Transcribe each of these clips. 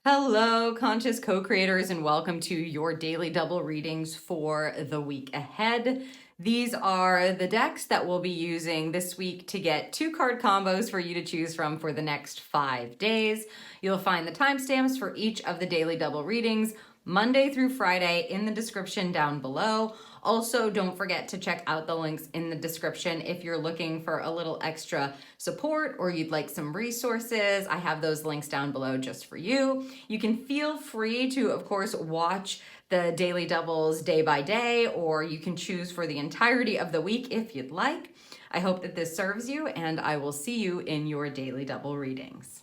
Hello, conscious co-creators, and welcome to your daily double readings for the week ahead. These are the decks that we'll be using this week to get 2-card combos for you to choose from for the next 5 days. You'll find the timestamps for each of the daily double readings Monday through Friday in the description down below. Also, don't forget to check out the links in the description if you're looking for a little extra support or you'd like some resources. I have those links down below just for you. You can feel free to, of course, watch the daily doubles day by day, or you can choose for the entirety of the week if you'd like. I hope that this serves you, and I will see you in your daily double readings.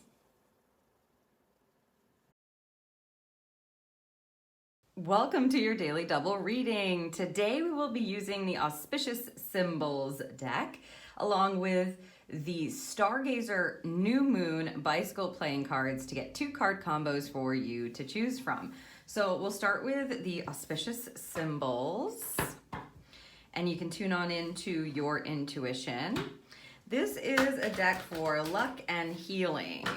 Welcome to your daily double reading. Today we will be using the Auspicious Symbols deck along with the Stargazer New Moon Bicycle playing cards to get 2-card combos for you to choose from. So we'll start with the Auspicious Symbols, and you can tune on into your intuition. This is a deck for luck and healing.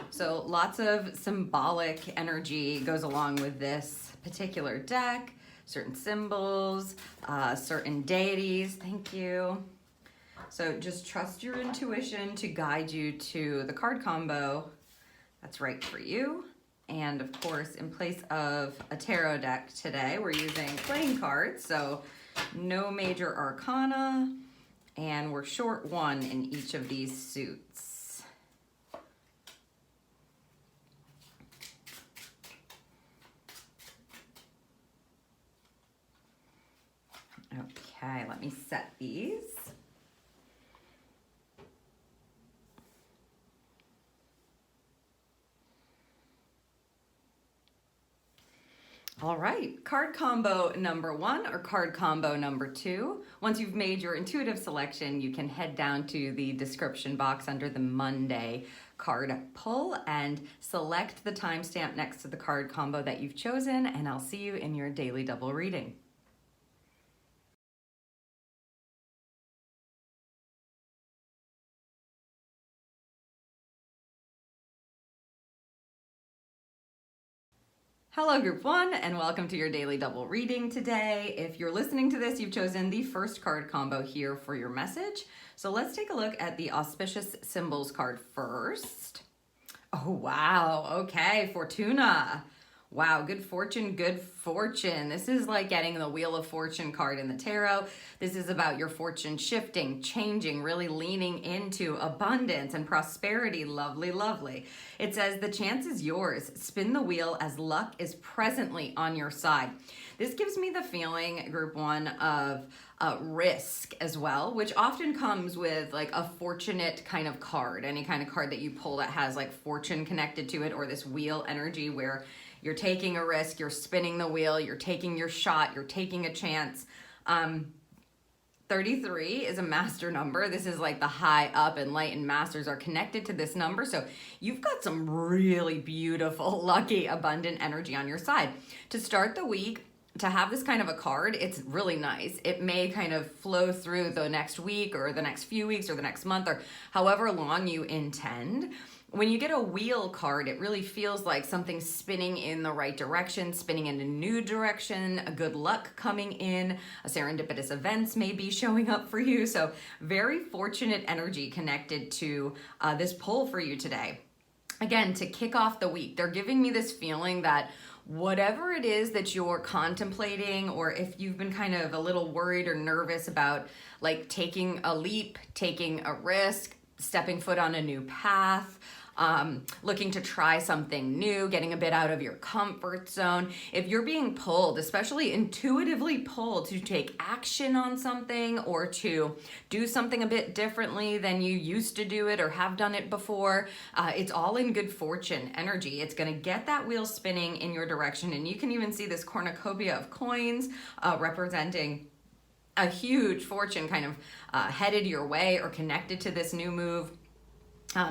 So lots of symbolic energy goes along with this particular deck, certain symbols, certain deities. Thank you. So just trust your intuition to guide you to the card combo that's right for you. And of course, in place of a tarot deck today, we're using playing cards. So no major arcana, and we're short 1 in each of these suits. Okay, let me set these. All right, card combo number 1 or card combo number 2. Once you've made your intuitive selection, you can head down to the description box under the Monday card pull and select the timestamp next to the card combo that you've chosen, and I'll see you in your daily double reading. Hello Group 1, and welcome to your daily double reading today. If you're listening to this, you've chosen the first card combo here for your message. So let's take a look at the Auspicious Symbols card first. Oh wow, okay, Fortuna. Wow, good fortune, good fortune. This is like getting the Wheel of Fortune card in the tarot. This is about your fortune shifting, changing, really leaning into abundance and prosperity. Lovely, lovely. It says, the chance is yours. Spin the wheel as luck is presently on your side. This gives me the feeling, Group 1, of risk as well, which often comes with like a fortunate kind of card, any kind of card that you pull that has like fortune connected to it, or this wheel energy where you're taking a risk, you're spinning the wheel, you're taking your shot, you're taking a chance. 33 is a master number. This is like the high up, and light and masters are connected to this number. So you've got some really beautiful, lucky, abundant energy on your side. To start the week, to have this kind of a card, it's really nice. It may kind of flow through the next week or the next few weeks or the next month or however long you intend. When you get a wheel card, it really feels like something spinning in the right direction, spinning in a new direction, a good luck coming in, a serendipitous events may be showing up for you. So very fortunate energy connected to this pull for you today. Again, to kick off the week, they're giving me this feeling that whatever it is that you're contemplating, or if you've been kind of a little worried or nervous about like taking a leap, taking a risk, stepping foot on a new path, looking to try something new, getting a bit out of your comfort zone. If you're being pulled, especially intuitively pulled to take action on something or to do something a bit differently than you used to do it or have done it before, it's all in good fortune energy. It's going to get that wheel spinning in your direction. And you can even see this cornucopia of coins representing a huge fortune kind of headed your way or connected to this new move.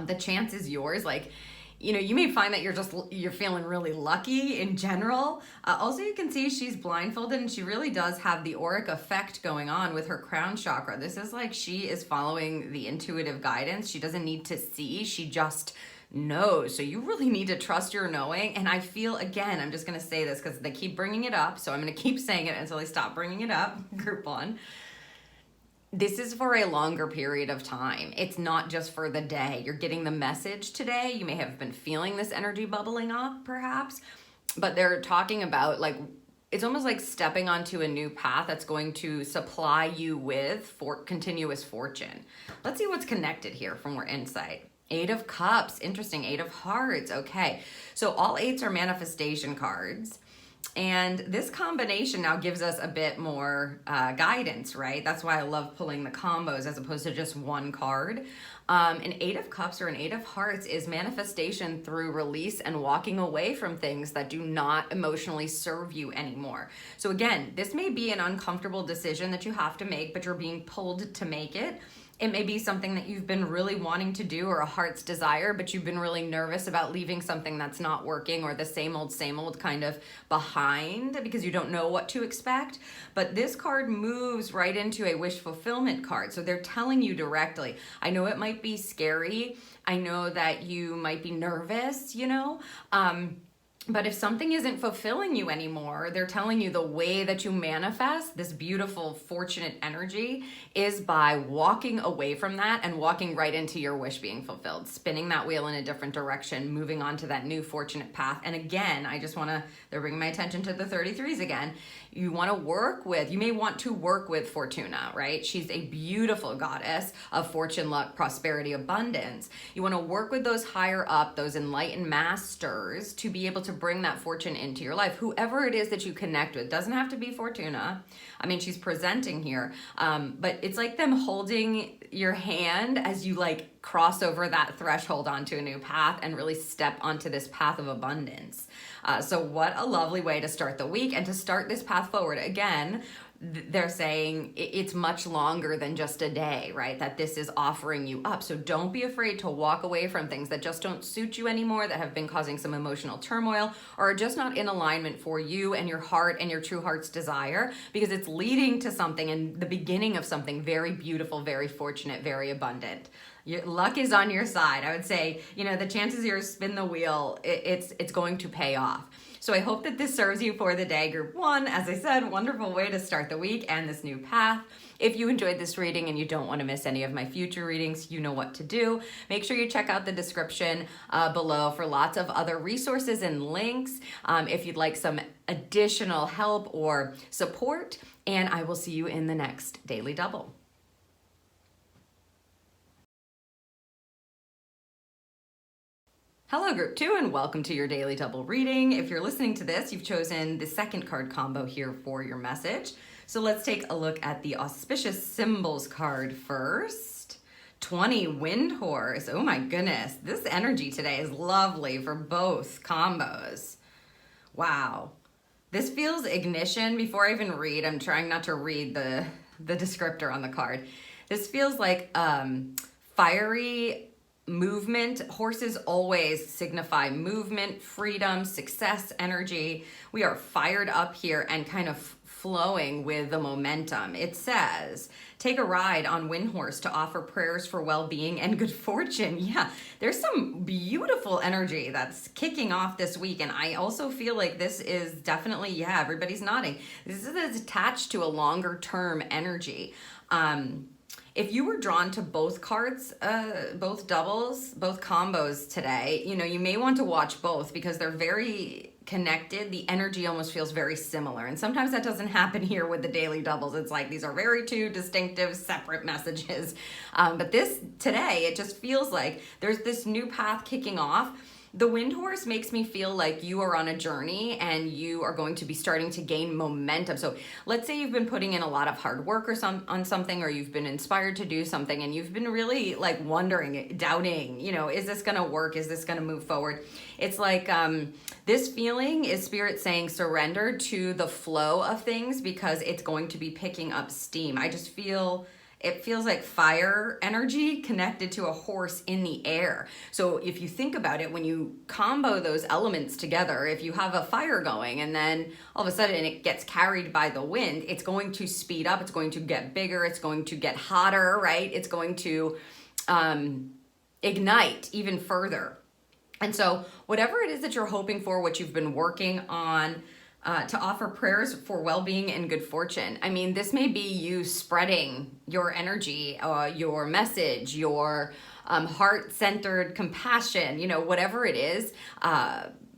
The chance is yours. Like, you know, you may find that you're feeling really lucky in general. Also, you can see she's blindfolded and she really does have the auric effect going on with her crown chakra. This is like she is following the intuitive guidance. She doesn't need to see. She just knows. So you really need to trust your knowing. And I feel, again, I'm just going to say this because they keep bringing it up. So I'm going to keep saying it until they stop bringing it up. Group 1. This is for a longer period of time. It's not just for the day. You're getting the message today. You may have been feeling this energy bubbling up, perhaps, but they're talking about, like, it's almost like stepping onto a new path that's going to supply you with continuous fortune. Let's see what's connected here for more insight. 8 of Cups, interesting. 8 of Hearts, okay. So all 8s are manifestation cards. And this combination now gives us a bit more guidance, right? That's why I love pulling the combos as opposed to just one card. An 8 of Cups or an 8 of Hearts is manifestation through release and walking away from things that do not emotionally serve you anymore. So again, this may be an uncomfortable decision that you have to make, but you're being pulled to make it. It may be something that you've been really wanting to do or a heart's desire, but you've been really nervous about leaving something that's not working or the same old kind of behind because you don't know what to expect. But this card moves right into a wish fulfillment card. So they're telling you directly. I know it might be scary. I know that you might be nervous, but if something isn't fulfilling you anymore, they're telling you the way that you manifest this beautiful, fortunate energy is by walking away from that and walking right into your wish being fulfilled, spinning that wheel in a different direction, moving on to that new fortunate path. And again, they're bringing my attention to the 33s again. You may want to work with Fortuna, right? She's a beautiful goddess of fortune, luck, prosperity, abundance. You want to work with those higher up, those enlightened masters to be able to bring that fortune into your life. Whoever it is that you connect with, doesn't have to be Fortuna. I mean, she's presenting here, but it's like them holding your hand as you cross over that threshold onto a new path and really step onto this path of abundance. So what a lovely way to start the week and to start this path forward. Again, they're saying it's much longer than just a day, right? That this is offering you up. So don't be afraid to walk away from things that just don't suit you anymore, that have been causing some emotional turmoil or are just not in alignment for you and your heart and your true heart's desire, because it's leading to something and the beginning of something very beautiful, very fortunate, very abundant. Your luck is on your side. I would say, the chances you spin the wheel, it's going to pay off. So I hope that this serves you for the day. Group 1, as I said, wonderful way to start the week and this new path. If you enjoyed this reading and you don't want to miss any of my future readings, you know what to do. Make sure you check out the description below for lots of other resources and links if you'd like some additional help or support. And I will see you in the next Daily Double. Hello, Group 2, and welcome to your Daily Double reading. If you're listening to this, you've chosen the second card combo here for your message. So let's take a look at the auspicious symbols card first. 20, Wind Horse. Oh my goodness, this energy today is lovely for both combos. Wow. This feels ignition. Before I even read, I'm trying not to read the descriptor on the card. This feels like fiery movement. Horses always signify movement, freedom, success, energy. We are fired up here and kind of flowing with the momentum. It says, take a ride on Wind Horse to offer prayers for well-being and good fortune. Yeah, there's some beautiful energy that's kicking off this week. And I also feel like this is definitely, everybody's nodding. This is attached to a longer term energy. If you were drawn to both cards, both doubles, both combos today, you may want to watch both because they're very connected. The energy almost feels very similar. And sometimes that doesn't happen here with the daily doubles. It's like these are very two distinctive, separate messages. But this today, it just feels like there's this new path kicking off. The Wind Horse makes me feel like you are on a journey and you are going to be starting to gain momentum. So let's say you've been putting in a lot of hard work on something, or you've been inspired to do something and you've been really wondering, doubting, is this going to work? Is this going to move forward? It's like this feeling is Spirit saying surrender to the flow of things because it's going to be picking up steam. I just feel... It feels like fire energy connected to a horse in the air. So if you think about it, when you combo those elements together, if you have a fire going and then all of a sudden it gets carried by the wind, it's going to speed up, it's going to get bigger, it's going to get hotter, right? It's going to ignite even further. And so whatever it is that you're hoping for, what you've been working on, to offer prayers for well-being and good fortune. I mean, this may be you spreading your energy, your message, your heart-centered compassion, you know, whatever it is,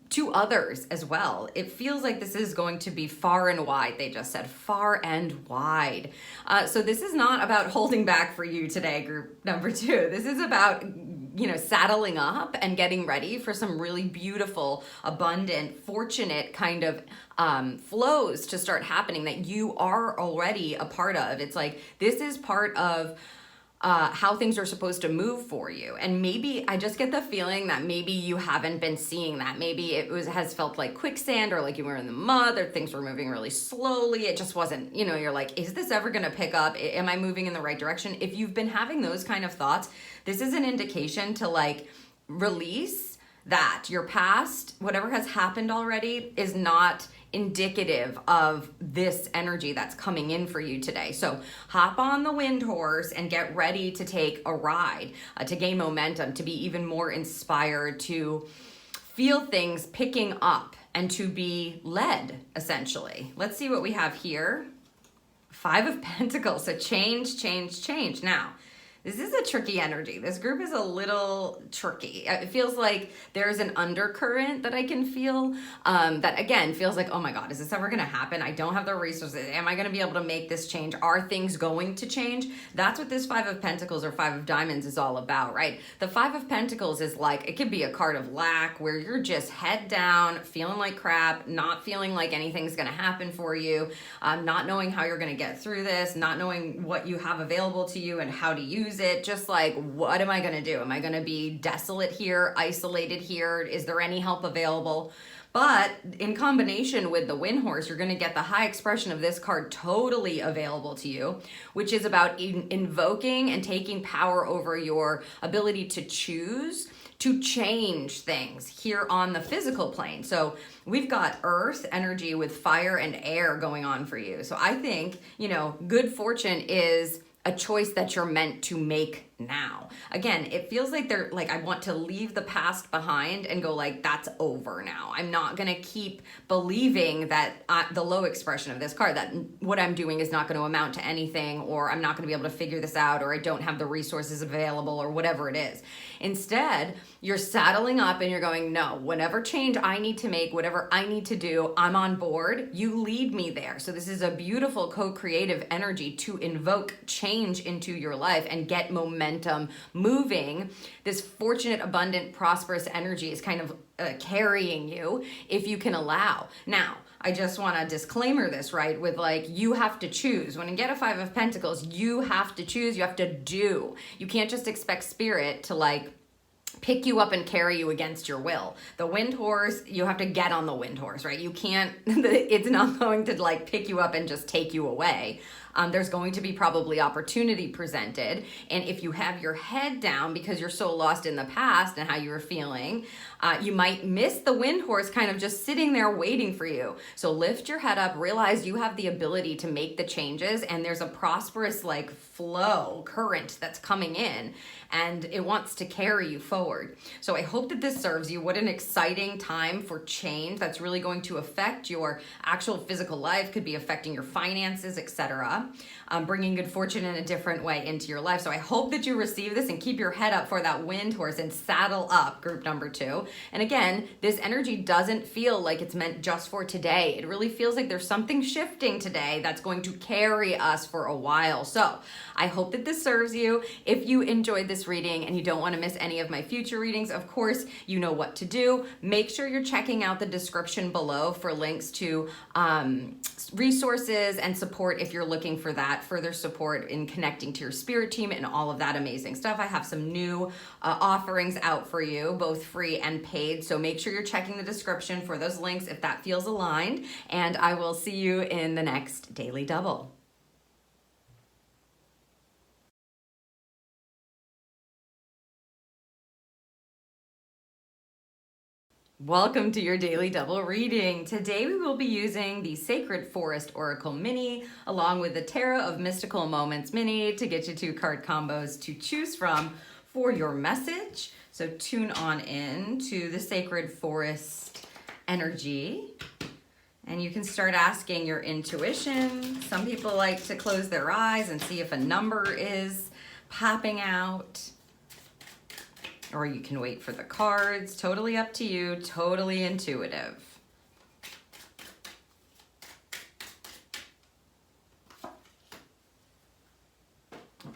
to others as well. It feels like this is going to be far and wide. They just said far and wide. So this is not about holding back for you today, group number 2. This is about, you know, saddling up and getting ready for some really beautiful, abundant, fortunate kind of flows to start happening that you are already a part of. It's like, this is part of how things are supposed to move for you. And maybe I just get the feeling that maybe you haven't been seeing that. Maybe it has felt like quicksand, or like you were in the mud, or things were moving really slowly. It just wasn't, you know, you're like, is this ever going to pick up? Am I moving in the right direction? If you've been having those kind of thoughts, this is an indication to like release that your past, whatever has happened already, is not indicative of this energy that's coming in for you today. So hop on the wind horse and get ready to take a ride, to gain momentum, to be even more inspired, to feel things picking up, and to be led, essentially. Let's see what we have here. 5 of Pentacles, so change, change, change. Now, this is a tricky energy. This group is a little tricky. It feels like there's an undercurrent that I can feel, that again feels like, oh my God, is this ever gonna happen? I don't have the resources. Am I gonna be able to make this change? Are things going to change? That's what this 5 of Pentacles or 5 of Diamonds is all about, right? The 5 of Pentacles is like, it could be a card of lack, where you're just head down, feeling like crap, not feeling like anything's gonna happen for you, not knowing how you're gonna get through this, not knowing what you have available to you and how to use it. Just like, what am I going to do? Am I going to be desolate here, isolated here? Is there any help available? But in combination with the wind horse, you're going to get the high expression of this card totally available to you, which is about invoking and taking power over your ability to choose to change things here on the physical plane. So we've got earth energy with fire and air going on for you. So I think, you know, good fortune is a choice that you're meant to make now. Again, it feels like they're like, I want to leave the past behind and go like, that's over now. I'm not going to keep believing that the low expression of this card, that what I'm doing is not going to amount to anything, or I'm not going to be able to figure this out, or I don't have the resources available, or whatever it is. Instead, you're saddling up and you're going, no, whatever change I need to make, whatever I need to do, I'm on board. You lead me there. So this is a beautiful co-creative energy to invoke change into your life and get momentum moving. This fortunate, abundant, prosperous energy is kind of carrying you if you can allow. Now, I just want to disclaimer this, right? With like, you have to choose. When you get a 5 of Pentacles, you have to choose, you have to do. You can't just expect spirit to like pick you up and carry you against your will. The wind horse, you have to get on the wind horse, right? You can't, it's not going to like pick you up and just take you away. There's going to be probably opportunity presented. And if you have your head down because you're so lost in the past and how you were feeling, you might miss the wind horse kind of just sitting there waiting for you. So lift your head up, realize you have the ability to make the changes, and there's a prosperous like flow, current that's coming in, and it wants to carry you forward. So I hope that this serves you. What an exciting time for change that's really going to affect your actual physical life, could be affecting your finances, etc. Bringing good fortune in a different way into your life. So I hope that you receive this and keep your head up for that wind horse and saddle up, group number 2. And again, this energy doesn't feel like it's meant just for today. It really feels like there's something shifting today that's going to carry us for a while. So I hope that this serves you. If you enjoyed this reading and you don't want to miss any of my future readings, of course, you know what to do. Make sure you're checking out the description below for links to resources and support if you're looking for that, further support in connecting to your spirit team and all of that amazing stuff. I have some new offerings out for you, both free and paid. So make sure you're checking the description for those links if that feels aligned. And I will see you in the next Daily Double. Welcome to your Daily Double reading. Today we will be using the Sacred Forest Oracle Mini along with the Tarot of Mystical Moments Mini to get you 2 card combos to choose from for your message. So tune on in to the sacred forest energy. And you can start asking your intuition. Some people like to close their eyes and see if a number is popping out. Or you can wait for the cards. Totally up to you. Totally intuitive.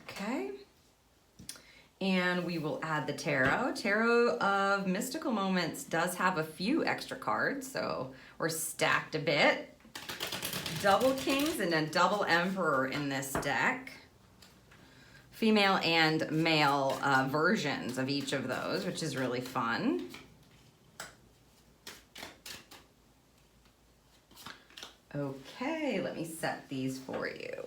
Okay. And we will add the tarot. Tarot of Mystical Moments does have a few extra cards, so we're stacked a bit. Double Kings and a double Emperor in this deck. Female and male versions of each of those, which is really fun. Okay, let me set these for you.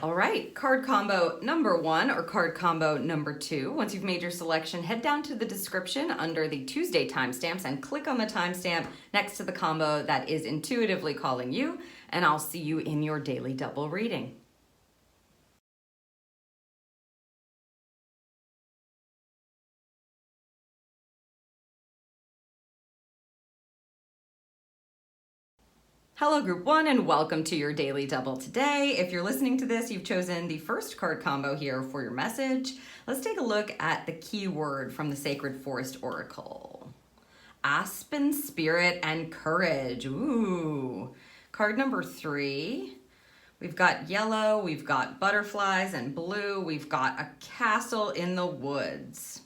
All right, card combo number 1 or card combo number 2. Once you've made your selection, head down to the description under the Tuesday timestamps and click on the timestamp next to the combo that is intuitively calling you, and I'll see you in your daily double reading. Hello Group 1 and welcome to your Daily Double today. If you're listening to this, you've chosen the first card combo here for your message. Let's take a look at the key word from the Sacred Forest Oracle. Aspen, Spirit, and Courage. Ooh. Card number 3. We've got yellow, we've got butterflies and blue, we've got a castle in the woods.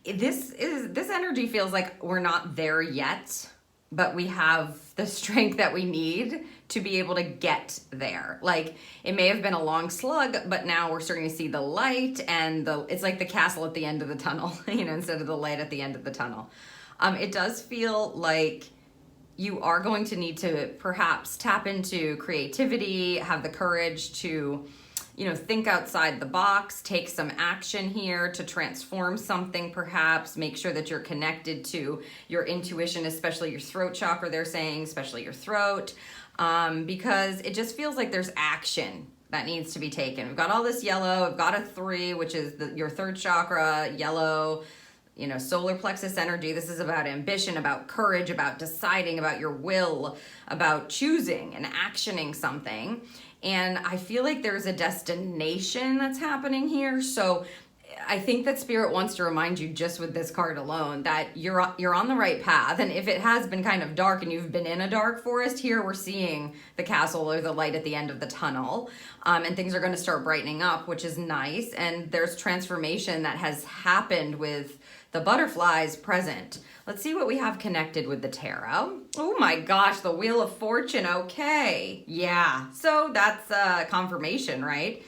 This energy feels like we're not there yet, but we have the strength that we need to be able to get there. Like, it may have been a long slug, but now we're starting to see the light, and it's like the castle at the end of the tunnel, you know, instead of the light at the end of the tunnel. It does feel like you are going to need to perhaps tap into creativity, have the courage to, you know, think outside the box, take some action here to transform something perhaps, make sure that you're connected to your intuition, especially your throat chakra, they're saying, especially your throat, because it just feels like there's action that needs to be taken. We've got all this yellow, I've got a 3, which is your third chakra, yellow, you know, solar plexus energy. This is about ambition, about courage, about deciding, about your will, about choosing and actioning something. And I feel like there's a destination that's happening here. So I think that Spirit wants to remind you just with this card alone that you're on the right path. And if it has been kind of dark and you've been in a dark forest, here we're seeing the castle or the light at the end of the tunnel. And things are going to start brightening up, which is nice. And there's transformation that has happened with the butterflies present. Let's see what we have connected with the tarot. Oh my gosh, the Wheel of Fortune. Okay. Yeah. So that's confirmation, right?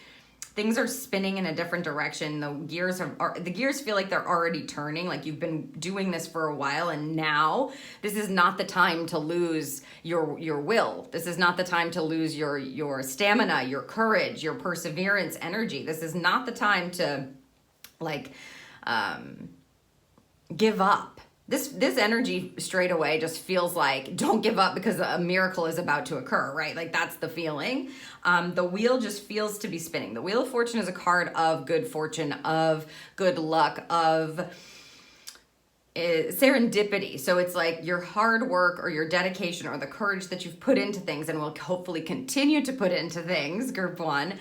Things are spinning in a different direction. The gears feel like they're already turning, like you've been doing this for a while, and now this is not the time to lose your will. This is not the time to lose your stamina, your courage, your perseverance energy. This is not the time to give up. This energy straight away just feels like don't give up because a miracle is about to occur, right? Like that's the feeling. The wheel just feels to be spinning. The Wheel of Fortune is a card of good fortune, of good luck, of serendipity. So it's like your hard work or your dedication or the courage that you've put into things and will hopefully continue to put into things, Group 1,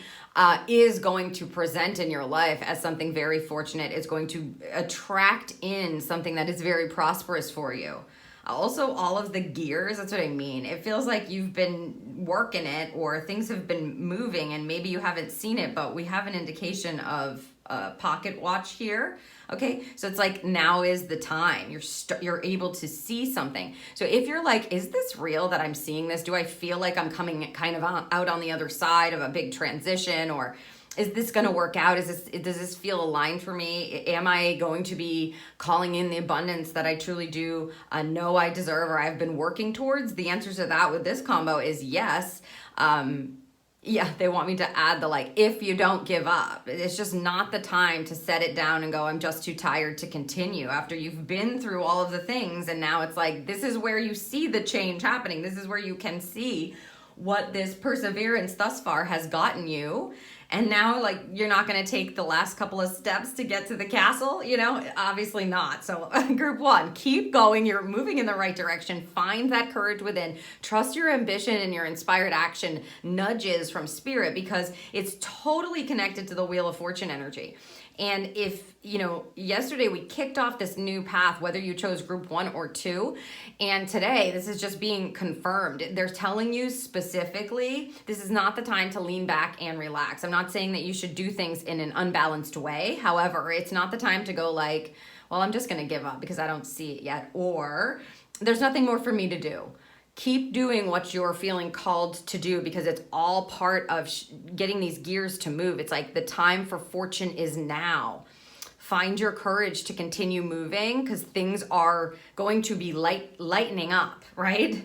is going to present in your life as something very fortunate. It's going to attract in something that is very prosperous for you. Also, all of the gears, that's what I mean. It feels like you've been working it or things have been moving and maybe you haven't seen it, but we have an indication of a pocket watch here. Okay, so it's like now is the time. You're able to see something. So if you're like, is this real that I'm seeing this? Do I feel like I'm coming kind of out on the other side of a big transition, or is this going to work out? Does this feel aligned for me? Am I going to be calling in the abundance that I truly do know I deserve or I've been working towards? The answer to that with this combo is yes. Yeah, they want me to add the like, if you don't give up. It's just not the time to set it down and go, I'm just too tired to continue after you've been through all of the things. And now it's like, this is where you see the change happening. This is where you can see what this perseverance thus far has gotten you. And now, like, you're not going to take the last couple of steps to get to the castle, you know? Obviously not. So group one, keep going. You're moving in the right direction. Find that courage within. Trust your ambition and your inspired action nudges from spirit, because it's totally connected to the Wheel of Fortune energy. And if, you know, yesterday we kicked off this new path, whether you chose group 1 or 2, and today this is just being confirmed. They're telling you specifically, this is not the time to lean back and relax. I'm not saying that you should do things in an unbalanced way. However, it's not the time to go like, well, I'm just going to give up because I don't see it yet, or there's nothing more for me to do. Keep doing what you're feeling called to do, because it's all part of getting these gears to move. It's like the time for fortune is now. Find your courage to continue moving, because things are going to be lightening up, right?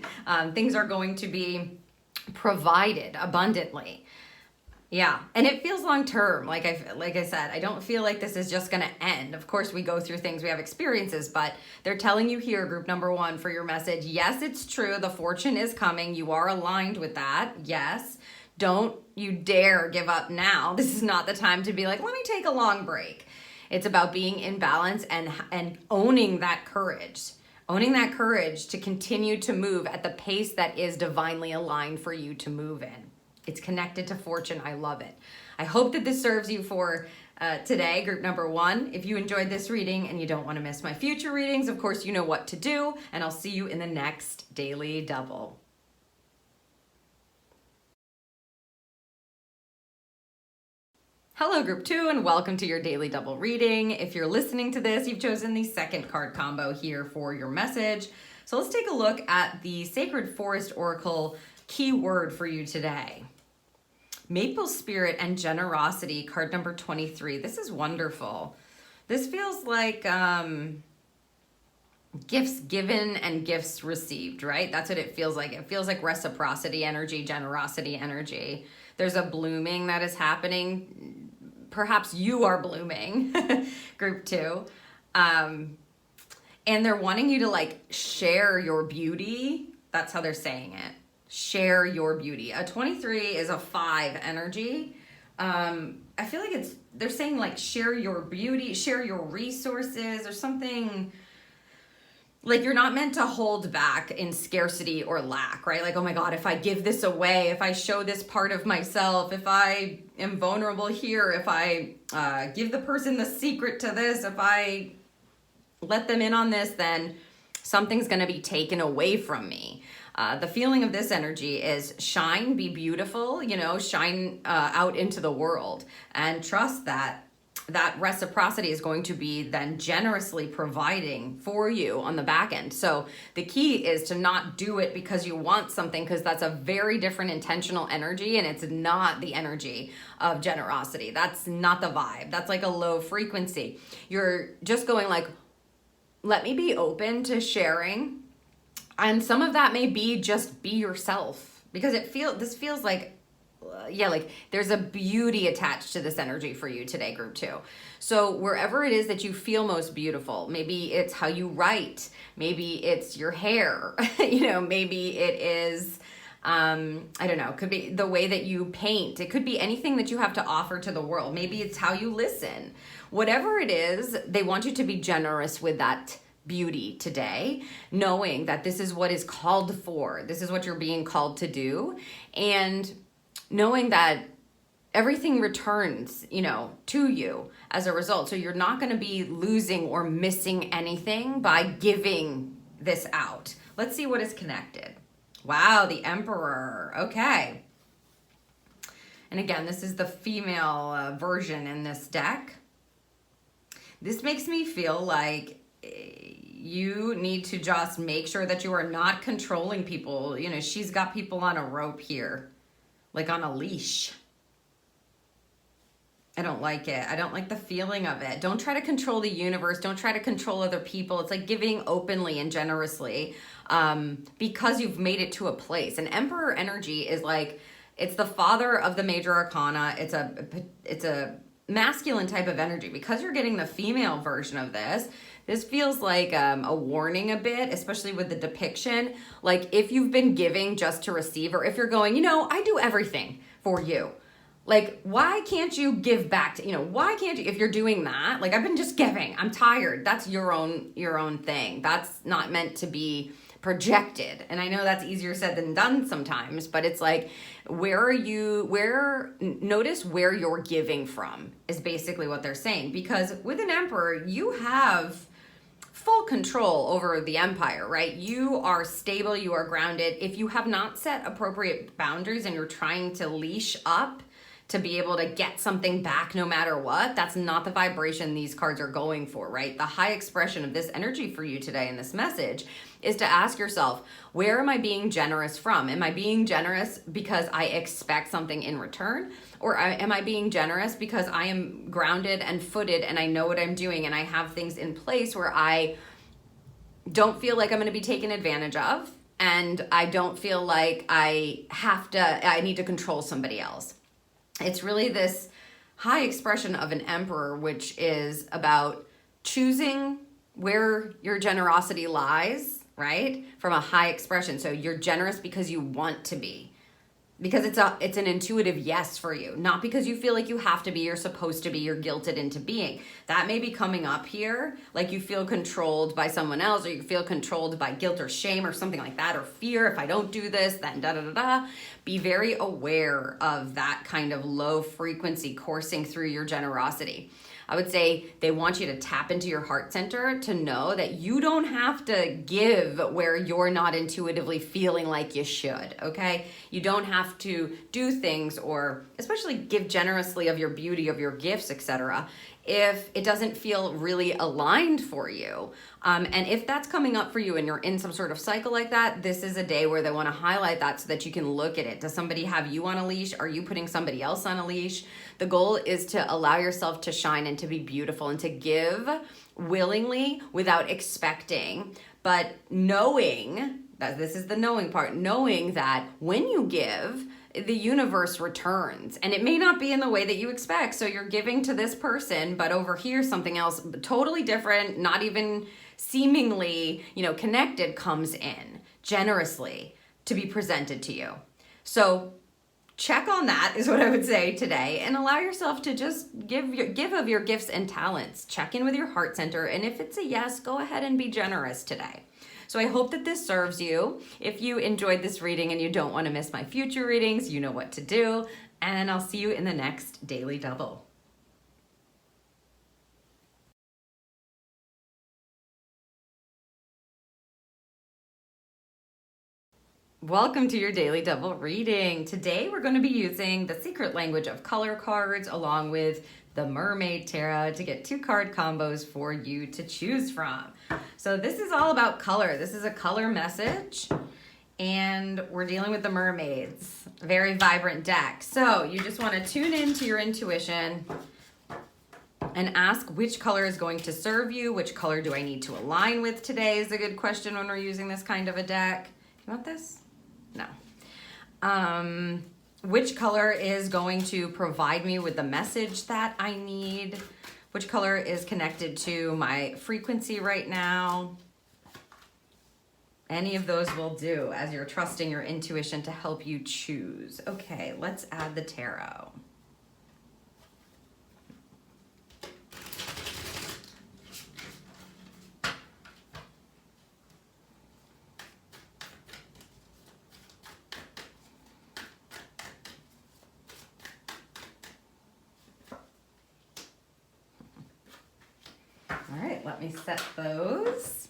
Things are going to be provided abundantly. Yeah, and it feels long term. Like I said, I don't feel like this is just going to end. Of course, we go through things, we have experiences, but they're telling you here, group number 1, for your message. Yes, it's true. The fortune is coming. You are aligned with that. Yes. Don't you dare give up now. This is not the time to be like, let me take a long break. It's about being in balance and owning that courage. Owning that courage to continue to move at the pace that is divinely aligned for you to move in. It's connected to fortune. I love it. I hope that this serves you for today, group number 1. If you enjoyed this reading and you don't want to miss my future readings, of course, you know what to do, and I'll see you in the next Daily Double. Hello, group 2, and welcome to your Daily Double reading. If you're listening to this, you've chosen the second card combo here for your message. So let's take a look at the Sacred Forest Oracle keyword for you today. Maple Spirit and Generosity, card number 23. This is wonderful. This feels like gifts given and gifts received, right? That's what it feels like. It feels like reciprocity energy, generosity energy. There's a blooming that is happening. Perhaps you are blooming, group 2. And they're wanting you to like share your beauty. That's how they're saying it. Share your beauty. A 23 is a 5 energy. I feel like they're saying like share your beauty, share your resources, or something. Like you're not meant to hold back in scarcity or lack, right? Like, oh my God, if I give this away, if I show this part of myself, if I am vulnerable here, if I give the person the secret to this, if I let them in on this, then something's going to be taken away from me. The feeling of this energy is shine, be beautiful, you know, shine out into the world, and trust that reciprocity is going to be then generously providing for you on the back end. So the key is to not do it because you want something, because that's a very different intentional energy, and it's not the energy of generosity. That's not the vibe. That's like a low frequency. You're just going like, let me be open to sharing. And some of that may be just be yourself, because this feels like, like there's a beauty attached to this energy for you today, group 2. So wherever it is that you feel most beautiful, maybe it's how you write, maybe it's your hair, you know, maybe it is, I don't know, it could be the way that you paint. It could be anything that you have to offer to the world. Maybe it's how you listen. Whatever it is, they want you to be generous with that beauty today, knowing that this is what is called for. This is what you're being called to do. And knowing that everything returns, you know, to you as a result. So you're not going to be losing or missing anything by giving this out. Let's see what is connected. Wow, the Emperor. Okay. And again, this is the female version in this deck. This makes me feel like you need to just make sure that you are not controlling people. You know, she's got people on a rope here, like on a leash. I don't like it. I don't like the feeling of it. Don't try to control the universe. Don't try to control other people. It's like giving openly and generously because you've made it to a place. And Emperor energy is like, It's the father of the major arcana. It's a masculine type of energy. Because you're getting the female version of this, this feels like a warning a bit, especially with the depiction. Like if you've been giving just to receive, or if you're going, I do everything for you. Like, why can't you give back to, why can't you, if you're doing that, like I've been just giving, I'm tired. That's your own thing. That's not meant to be projected. And I know that's easier said than done sometimes, but it's like, notice where you're giving from is basically what they're saying. Because with an emperor, you have full control over the empire, right? You are stable, you are grounded. If you have not set appropriate boundaries and you're trying to leash up to be able to get something back no matter what, that's not the vibration these cards are going for, right? The high expression of this energy for you today in this message is to ask yourself, where am I being generous from? Am I being generous because I expect something in return? Or am I being generous because I am grounded and footed and I know what I'm doing and I have things in place where I don't feel like I'm going to be taken advantage of, and I don't feel like I need to control somebody else? It's really this high expression of an emperor, which is about choosing where your generosity lies, right? From a high expression. So you're generous because you want to be, because it's an intuitive yes for you, not because you feel like you have to be, you're supposed to be, you're guilted into being. That may be coming up here, like you feel controlled by someone else, or you feel controlled by guilt or shame or something like that, or fear. If I don't do this, then da-da-da-da. Be very aware of that kind of low frequency coursing through your generosity. I would say they want you to tap into your heart center to know that you don't have to give where you're not intuitively feeling like you should, okay? You don't have to do things, or especially give generously of your beauty, of your gifts, etc., if it doesn't feel really aligned for you. And if that's coming up for you and you're in some sort of cycle like that, this is a day where they want to highlight that so that you can look at it. Does somebody have you on a leash? Are you putting somebody else on a leash? The goal is to allow yourself to shine and to be beautiful and to give willingly without expecting, but knowing that this is the knowing part, knowing that when you give, the universe returns, and it may not be in the way that you expect. So you're giving to this person, but over here something else totally different, not even seemingly, connected, comes in generously to be presented to you. So check on that is what I would say today, and allow yourself to just give of your gifts and talents. Check in with your heart center, and if it's a yes, go ahead and be generous today. So I hope that this serves you. If you enjoyed this reading and you don't want to miss my future readings, you know what to do, and I'll see you in the next Daily Double. Welcome to your Daily Double reading. Today we're going to be using the Secret Language of Color cards along with the Mermaid Tarot to get 2 card combos for you to choose from. So this is all about color. This is a color message, and we're dealing with the mermaids. Very vibrant deck. So you just want to tune into your intuition and ask which color is going to serve you. Which color do I need to align with today is a good question when we're using this kind of a deck. You want this? No. Which color is going to provide me with the message that I need? Which color is connected to my frequency right now? Any of those will do as you're trusting your intuition to help you choose. Okay, let's add the tarot. All right, let me set those.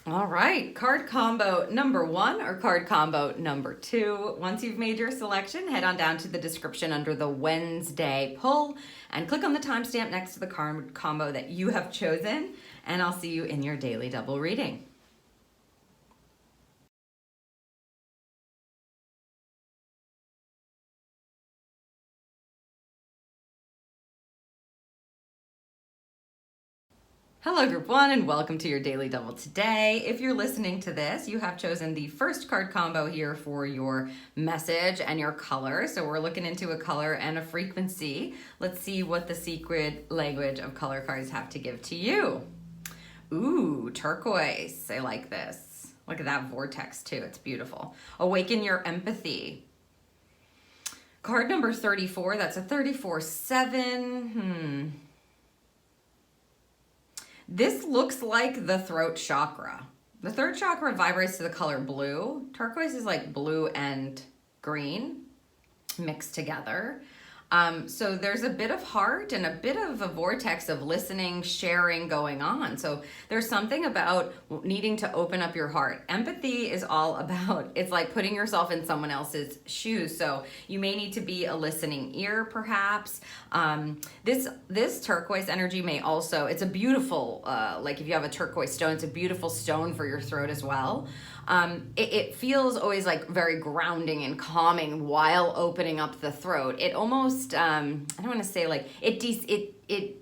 All right, card combo number 1 or card combo number 2. Once you've made your selection, head on down to the description under the Wednesday pull and click on the timestamp next to the card combo that you have chosen, and I'll see you in your daily double reading. Hello group 1 and welcome to your daily double today. If you're listening to this, you have chosen the first card combo here for your message and your color. So we're looking into a color and a frequency. Let's see what the secret language of color cards have to give to you. Ooh, turquoise. I like this. Look at that vortex too. It's beautiful. Awaken your empathy. Card number 34. That's a 34-7. This looks like the throat chakra. The third chakra vibrates to the color blue. Turquoise is like blue and green mixed together. So there's a bit of heart and a bit of a vortex of listening, sharing going on. So there's something about needing to open up your heart. Empathy is all about, it's like putting yourself in someone else's shoes. So you may need to be a listening ear, perhaps. This turquoise energy may also, it's a beautiful, like if you have a turquoise stone, it's a beautiful stone for your throat as well. It feels always like very grounding and calming while opening up the throat. It almost, I don't want to say like, it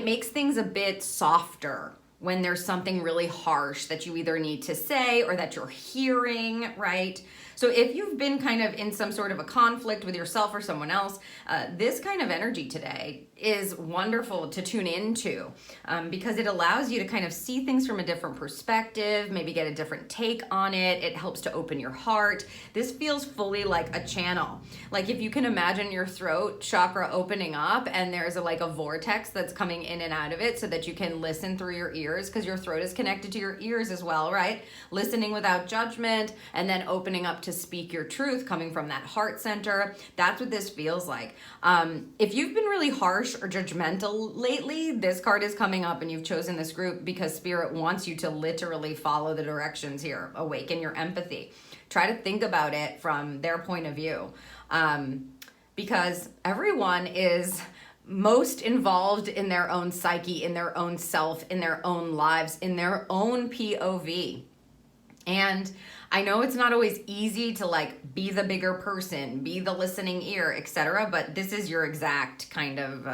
makes things a bit softer when there's something really harsh that you either need to say or that you're hearing, right? So if you've been kind of in some sort of a conflict with yourself or someone else, this kind of energy today is wonderful to tune into because it allows you to kind of see things from a different perspective, maybe get a different take on it. It helps to open your heart. This feels fully like a channel. Like if you can imagine your throat chakra opening up and there's like a vortex that's coming in and out of it so that you can listen through your ears, because your throat is connected to your ears as well, right? Listening without judgment and then opening up to speak your truth coming from that heart center. That's what this feels like. If you've been really harsh or judgmental lately, this card is coming up and you've chosen this group because Spirit wants you to literally follow the directions here. Awaken your empathy. Try to think about it from their point of view. Because everyone is most involved in their own psyche, in their own self, in their own lives, in their own POV. And I know it's not always easy to like be the bigger person, be the listening ear, etc. But this is your exact kind of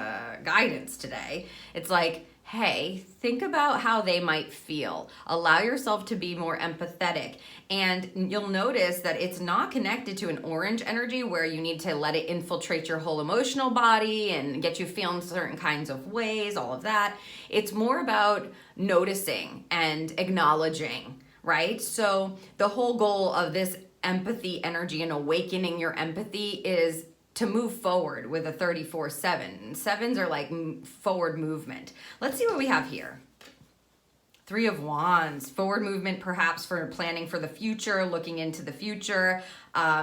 guidance today. It's like, hey, think about how they might feel. Allow yourself to be more empathetic. And you'll notice that it's not connected to an orange energy where you need to let it infiltrate your whole emotional body and get you feeling certain kinds of ways, all of that. It's more about noticing and acknowledging, right? So the whole goal of this empathy energy and awakening your empathy is to move forward with a 34-7. Sevens are like forward movement. Let's see what we have here. 3 of Wands, forward movement perhaps for planning for the future, looking into the future,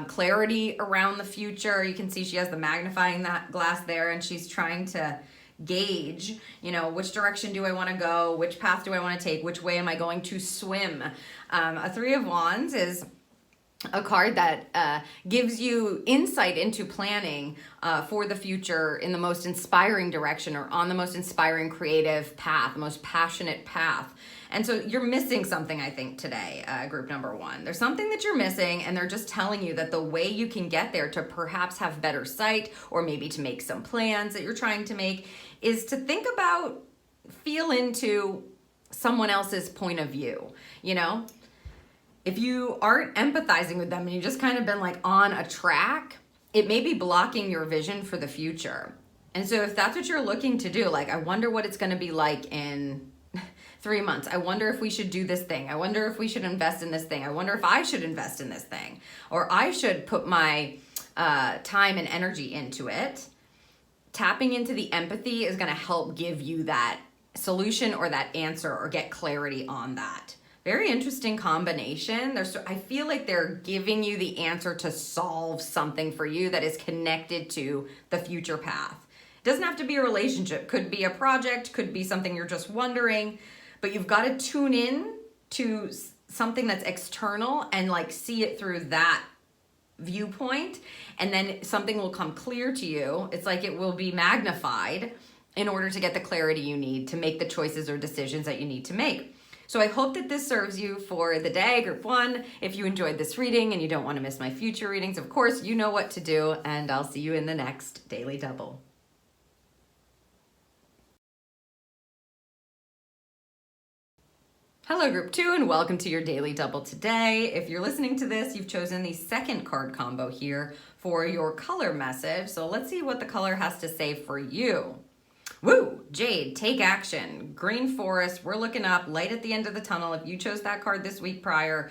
clarity around the future. You can see she has the magnifying glass there and she's trying to gauge, you know, which direction do I want to go? Which path do I want to take? Which way am I going to swim? A 3 of Wands is a card that gives you insight into planning for the future in the most inspiring direction or on the most inspiring creative path, the most passionate path. And so you're missing something, I think, today, group number 1. There's something that you're missing, and they're just telling you that the way you can get there to perhaps have better sight or maybe to make some plans that you're trying to make is to think about, feel into someone else's point of view, you know? If you aren't empathizing with them and you've just kind of been like on a track, it may be blocking your vision for the future. And so if that's what you're looking to do, like, I wonder what it's going to be like in 3 months. I wonder if we should do this thing. I wonder if we should invest in this thing. I wonder if I should invest in this thing, or I should put my time and energy into it. Tapping into the empathy is going to help give you that solution or that answer or get clarity on that. Very interesting combination. I feel like they're giving you the answer to solve something for you that is connected to the future path. It doesn't have to be a relationship. Could be a project, could be something you're just wondering, but you've got to tune in to something that's external and like see it through that viewpoint, and then something will come clear to you. It's like it will be magnified in order to get the clarity you need to make the choices or decisions that you need to make. So I hope that this serves you for the day, group 1. If you enjoyed this reading and you don't want to miss my future readings, of course, you know what to do, and I'll see you in the next Daily Double. Hello group 2, and welcome to your Daily Double today. If you're listening to this, you've chosen the second card combo here for your color message. So let's see what the color has to say for you. Woo! Jade, take action. Green forest, we're looking up, light at the end of the tunnel. If you chose that card this week prior,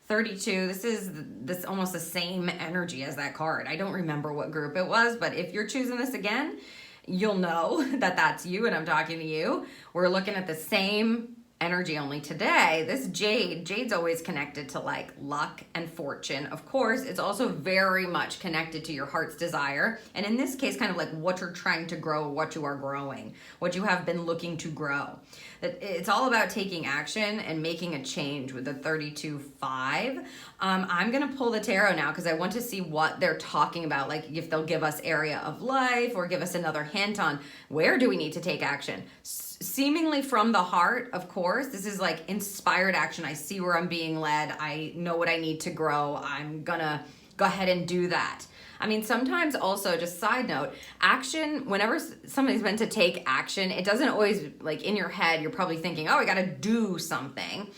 32, this is almost the same energy as that card. I don't remember what group it was, but if you're choosing this again, you'll know that that's you and I'm talking to you. We're looking at the same energy, only today this Jade's always connected to like luck and fortune. Of course, it's also very much connected to your heart's desire, and in this case kind of like what you're trying to grow, what you are growing, what you have been looking to grow. It's all about taking action and making a change with the 32-5. I'm gonna pull the tarot now because I want to see what they're talking about, like if they'll give us area of life or give us another hint on where do we need to take action. Seemingly from the heart, of course. This is like inspired action. I see where I'm being led. I know what I need to grow. I'm gonna go ahead and do that. I mean, sometimes also, just side note, action, whenever somebody's meant to take action, it doesn't always, like in your head, you're probably thinking, oh, I gotta do something.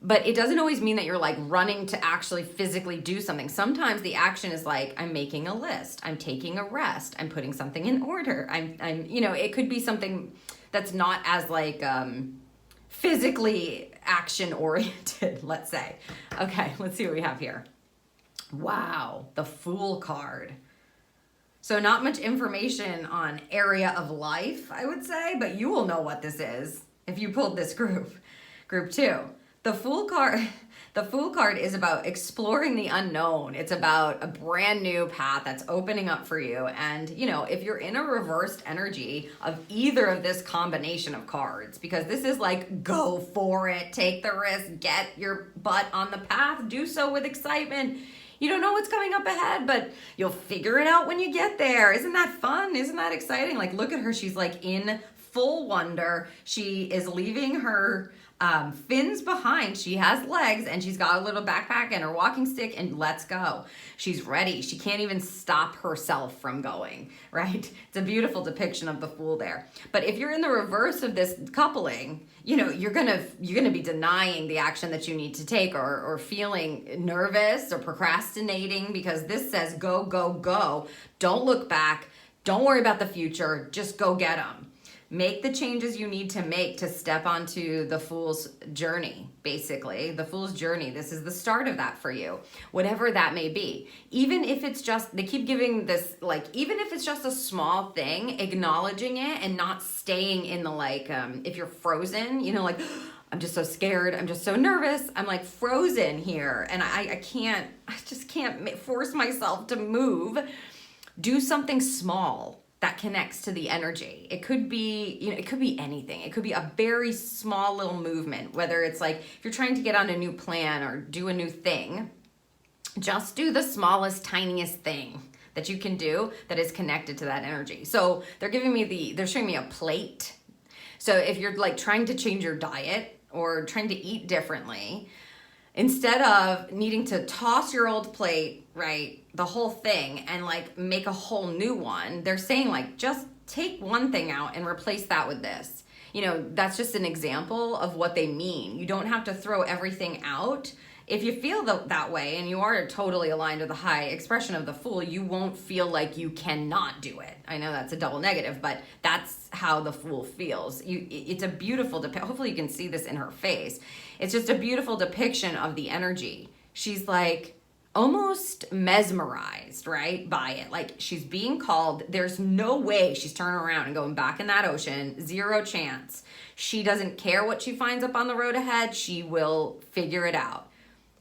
But it doesn't always mean that you're like running to actually physically do something. Sometimes the action is like, I'm making a list, I'm taking a rest, I'm putting something in order. I'm you know, it could be something that's not as like physically action oriented, let's say. Okay, let's see what we have here. Wow, the Fool card. So not much information on area of life, I would say, but you will know what this is if you pulled this group. Group 2. The Fool card is about exploring the unknown. It's about a brand new path that's opening up for you. And, you know, if you're in a reversed energy of either of this combination of cards, because this is like, go for it, take the risk, get your butt on the path, do so with excitement. You don't know what's coming up ahead, but you'll figure it out when you get there. Isn't that fun? Isn't that exciting? Like, look at her. She's like in full wonder. She is leaving her fins behind. She has legs and she's got a little backpack and her walking stick, and let's go. She's ready. She can't even stop herself from going, right? It's a beautiful depiction of the Fool there. But if you're in the reverse of this coupling, you know, you're gonna be denying the action that you need to take, or feeling nervous or procrastinating, because this says go, go, go. Don't look back. Don't worry about the future. Just go get them. Make the changes you need to make to step onto the Fool's journey, basically. The Fool's journey, this is the start of that for you, whatever that may be. Even if it's just, they keep giving this, like, even if it's just a small thing, acknowledging it and not staying in the, like, if you're frozen, you know, like, I'm just so scared, I'm just so nervous, I'm like frozen here, and I just can't force myself to move. Do something small that connects to the energy. It could be, you know, it could be anything. It could be a very small little movement, whether it's like if you're trying to get on a new plan or do a new thing, just do the smallest, tiniest thing that you can do that is connected to that energy. So they're showing me a plate. So if you're like trying to change your diet or trying to eat differently, instead of needing to toss your old plate, right, the whole thing, and like make a whole new one, they're saying like, just take one thing out and replace that with this. You know, that's just an example of what they mean. You don't have to throw everything out. If you feel that way and you are totally aligned with the high expression of the Fool, you won't feel like you cannot do it. I know that's a double negative, but that's how the Fool feels. It's a beautiful hopefully you can see this in her face. It's just a beautiful depiction of the energy. She's like almost mesmerized, right, by it. Like she's being called. There's no way she's turning around and going back in that ocean. Zero chance. She doesn't care what she finds up on the road ahead. She will figure it out.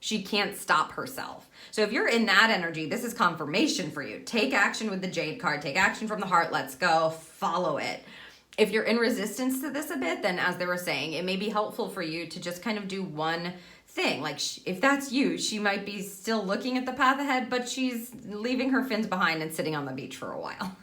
She can't stop herself. So if you're in that energy, this is confirmation for you. Take action with the Jade card. Take action from the heart. Let's go. Follow it. If you're in resistance to this a bit, then as they were saying, it may be helpful for you to just kind of do one thing. Like if that's you, she might be still looking at the path ahead, but she's leaving her fins behind and sitting on the beach for a while,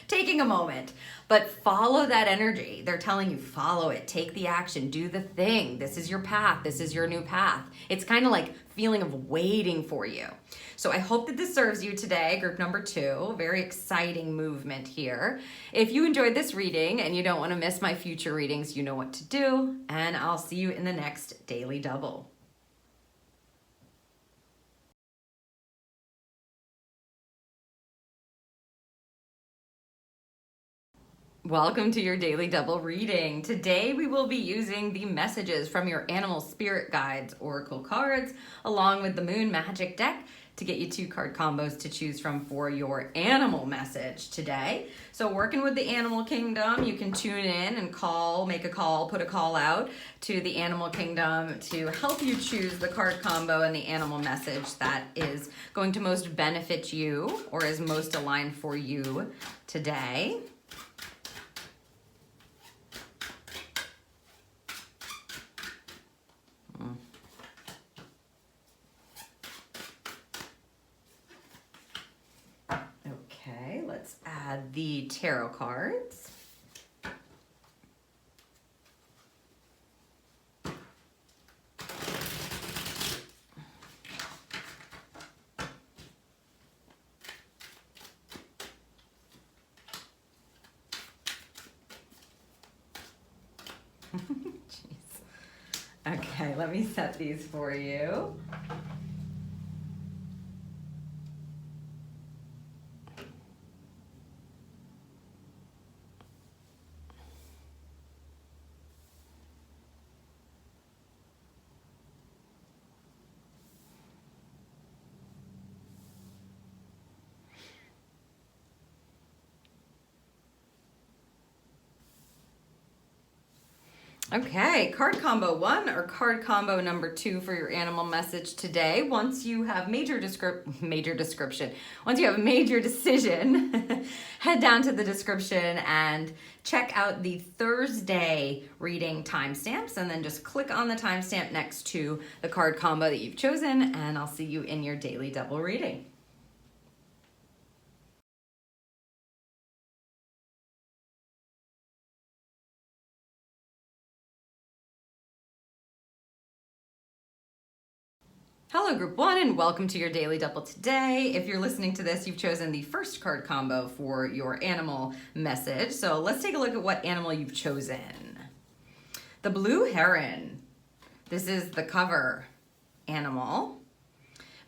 taking a moment. But follow that energy. They're telling you, follow it, take the action, do the thing. This is your path. This is your new path. It's kind of like feeling of waiting for you. So I hope that this serves you today, group number 2. Very exciting movement here. If you enjoyed this reading and you don't want to miss my future readings, you know what to do. And I'll see you in the next Daily Double. Welcome to your Daily Double reading. Today we will be using the messages from your Animal Spirit Guides Oracle cards along with the Moon Magic deck to get you 2 card combos to choose from for your animal message today. So working with the animal kingdom, you can tune in and make a call, put a call out to the animal kingdom to help you choose the card combo and the animal message that is going to most benefit you or is most aligned for you today. Okay, let's add the tarot cards. Jeez. Okay, let me set these for you. Okay, card combo 1 or card combo number 2 for your animal message today. Once you have once you have a major decision, head down to the description and check out the Thursday reading timestamps and then just click on the timestamp next to the card combo that you've chosen and I'll see you in your Daily Double reading. Hello group 1 and welcome to your Daily Double today. If you're listening to this, you've chosen the first card combo for your animal message. So let's take a look at what animal you've chosen. The blue heron. This is the cover animal.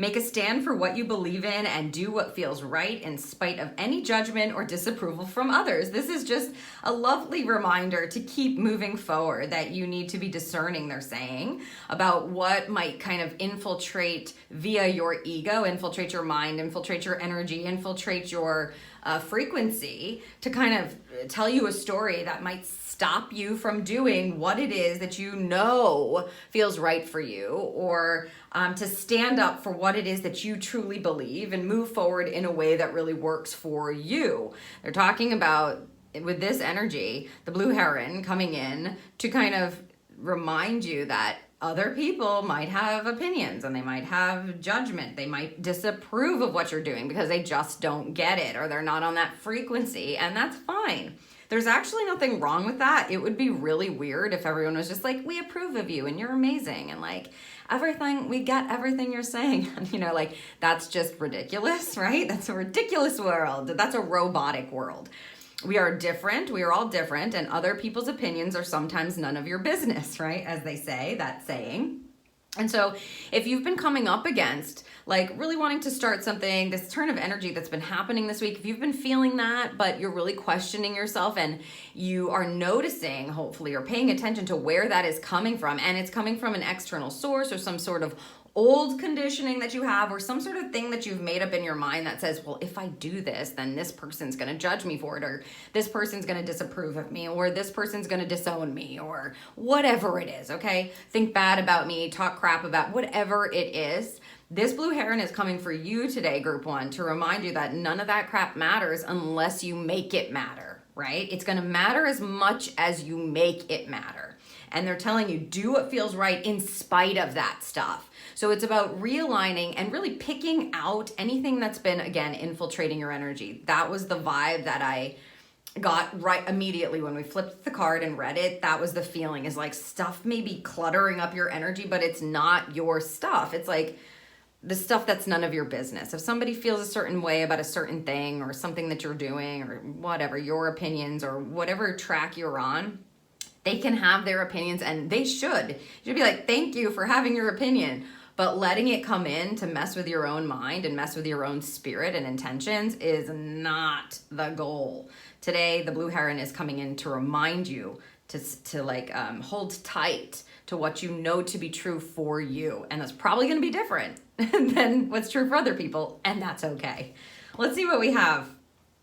Make a stand for what you believe in and do what feels right in spite of any judgment or disapproval from others. This is just a lovely reminder to keep moving forward, that you need to be discerning, they're saying, about what might kind of infiltrate via your ego, infiltrate your mind, infiltrate your energy, infiltrate your frequency to kind of tell you a story that might stop you from doing what it is that you know feels right for you, or to stand up for what it is that you truly believe and move forward in a way that really works for you. They're talking about, with this energy, the blue heron coming in to kind of remind you that other people might have opinions and they might have judgment. They might disapprove of what you're doing because they just don't get it or they're not on that frequency, and that's fine. There's actually nothing wrong with that. It would be really weird if everyone was just like, we approve of you and you're amazing and like everything, we get everything you're saying. Like that's just ridiculous, right? That's a ridiculous world. That's a robotic world. We are different. We are all different. And other people's opinions are sometimes none of your business, right? As they say, that saying. And so if you've been coming up against like really wanting to start something, this turn of energy that's been happening this week, if you've been feeling that, but you're really questioning yourself and you are noticing, hopefully, or paying attention to where that is coming from, and it's coming from an external source or some sort of old conditioning that you have or some sort of thing that you've made up in your mind that says, well, if I do this, then this person's going to judge me for it, or this person's going to disapprove of me, or this person's going to disown me, or whatever it is, okay? Think bad about me, talk crap about whatever it is. This blue heron is coming for you today, group 1, to remind you that none of that crap matters unless you make it matter, right? It's going to matter as much as you make it matter. And they're telling you, do what feels right in spite of that stuff. So it's about realigning and really picking out anything that's been, again, infiltrating your energy. That was the vibe that I got right immediately when we flipped the card and read it. That was the feeling, is like stuff may be cluttering up your energy, but it's not your stuff. It's like the stuff that's none of your business. If somebody feels a certain way about a certain thing or something that you're doing or whatever, your opinions or whatever track you're on, they can have their opinions, and they should. You should be like, thank you for having your opinion. But letting it come in to mess with your own mind and mess with your own spirit and intentions is not the goal. Today, the Blue Heron is coming in to remind you to hold tight to what you know to be true for you. And that's probably going to be different than what's true for other people. And that's okay. Let's see what we have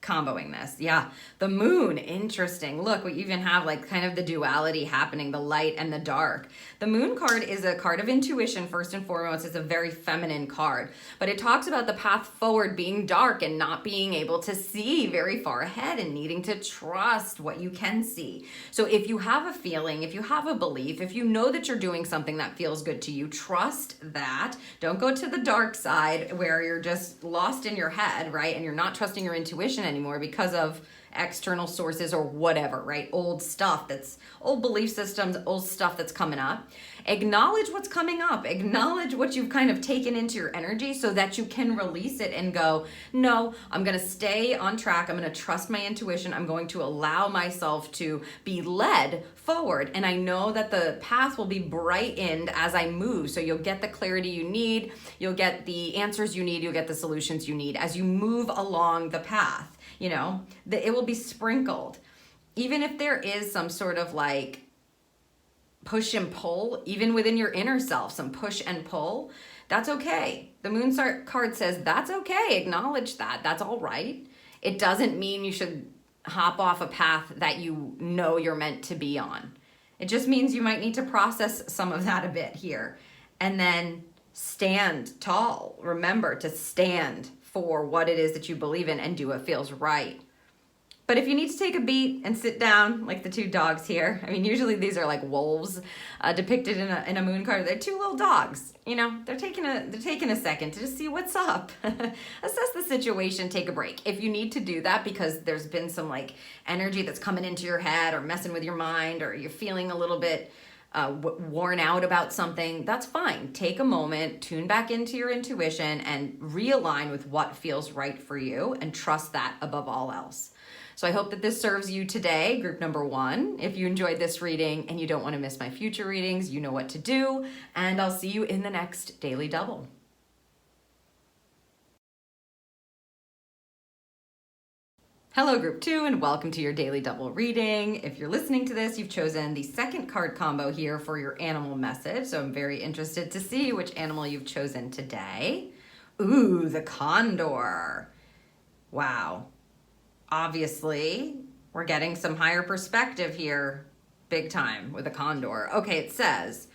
comboing this. Yeah, the moon, interesting. Look, we even have like kind of the duality happening, the light and the dark. The moon card is a card of intuition first and foremost. It's a very feminine card, but it talks about the path forward being dark and not being able to see very far ahead and needing to trust what you can see. So if you have a feeling, if you have a belief, if you know that you're doing something that feels good to you, trust that. Don't go to the dark side where you're just lost in your head, right? And you're not trusting your intuition anymore because of external sources or whatever, right? Old stuff, that's old belief systems, old stuff that's coming up. Acknowledge what's coming up. Acknowledge what you've kind of taken into your energy so that you can release it and go, no, I'm going to stay on track. I'm going to trust my intuition. I'm going to allow myself to be led forward. And I know that the path will be brightened as I move. So you'll get the clarity you need. You'll get the answers you need. You'll get the solutions you need as you move along the path. You know, it will be sprinkled. Even if there is some sort of like push and pull, even within your inner self, some push and pull, that's okay. The moon card says that's okay. Acknowledge that. That's all right. It doesn't mean you should hop off a path that you know you're meant to be on. It just means you might need to process some of that a bit here. And then stand tall. Remember to stand for what it is that you believe in and do what feels right. But if you need to take a beat and sit down, like the two dogs here, I mean, usually these are like wolves depicted in a moon card. They're two little dogs. You know, they're taking a second to just see what's up, assess the situation, take a break. If you need to do that because there's been some like energy that's coming into your head or messing with your mind, or you're feeling a little bit worn out about something, that's fine. Take a moment, tune back into your intuition and realign with what feels right for you, and trust that above all else. So I hope that this serves you today, group number 1. If you enjoyed this reading and you don't want to miss my future readings, you know what to do, and I'll see you in the next Daily Double. Hello, group 2, and welcome to your Daily Double reading. If you're listening to this, you've chosen the second card combo here for your animal message, so I'm very interested to see which animal you've chosen today. Ooh, the condor. Wow. Obviously, we're getting some higher perspective here, big time, with a condor. Okay, it says,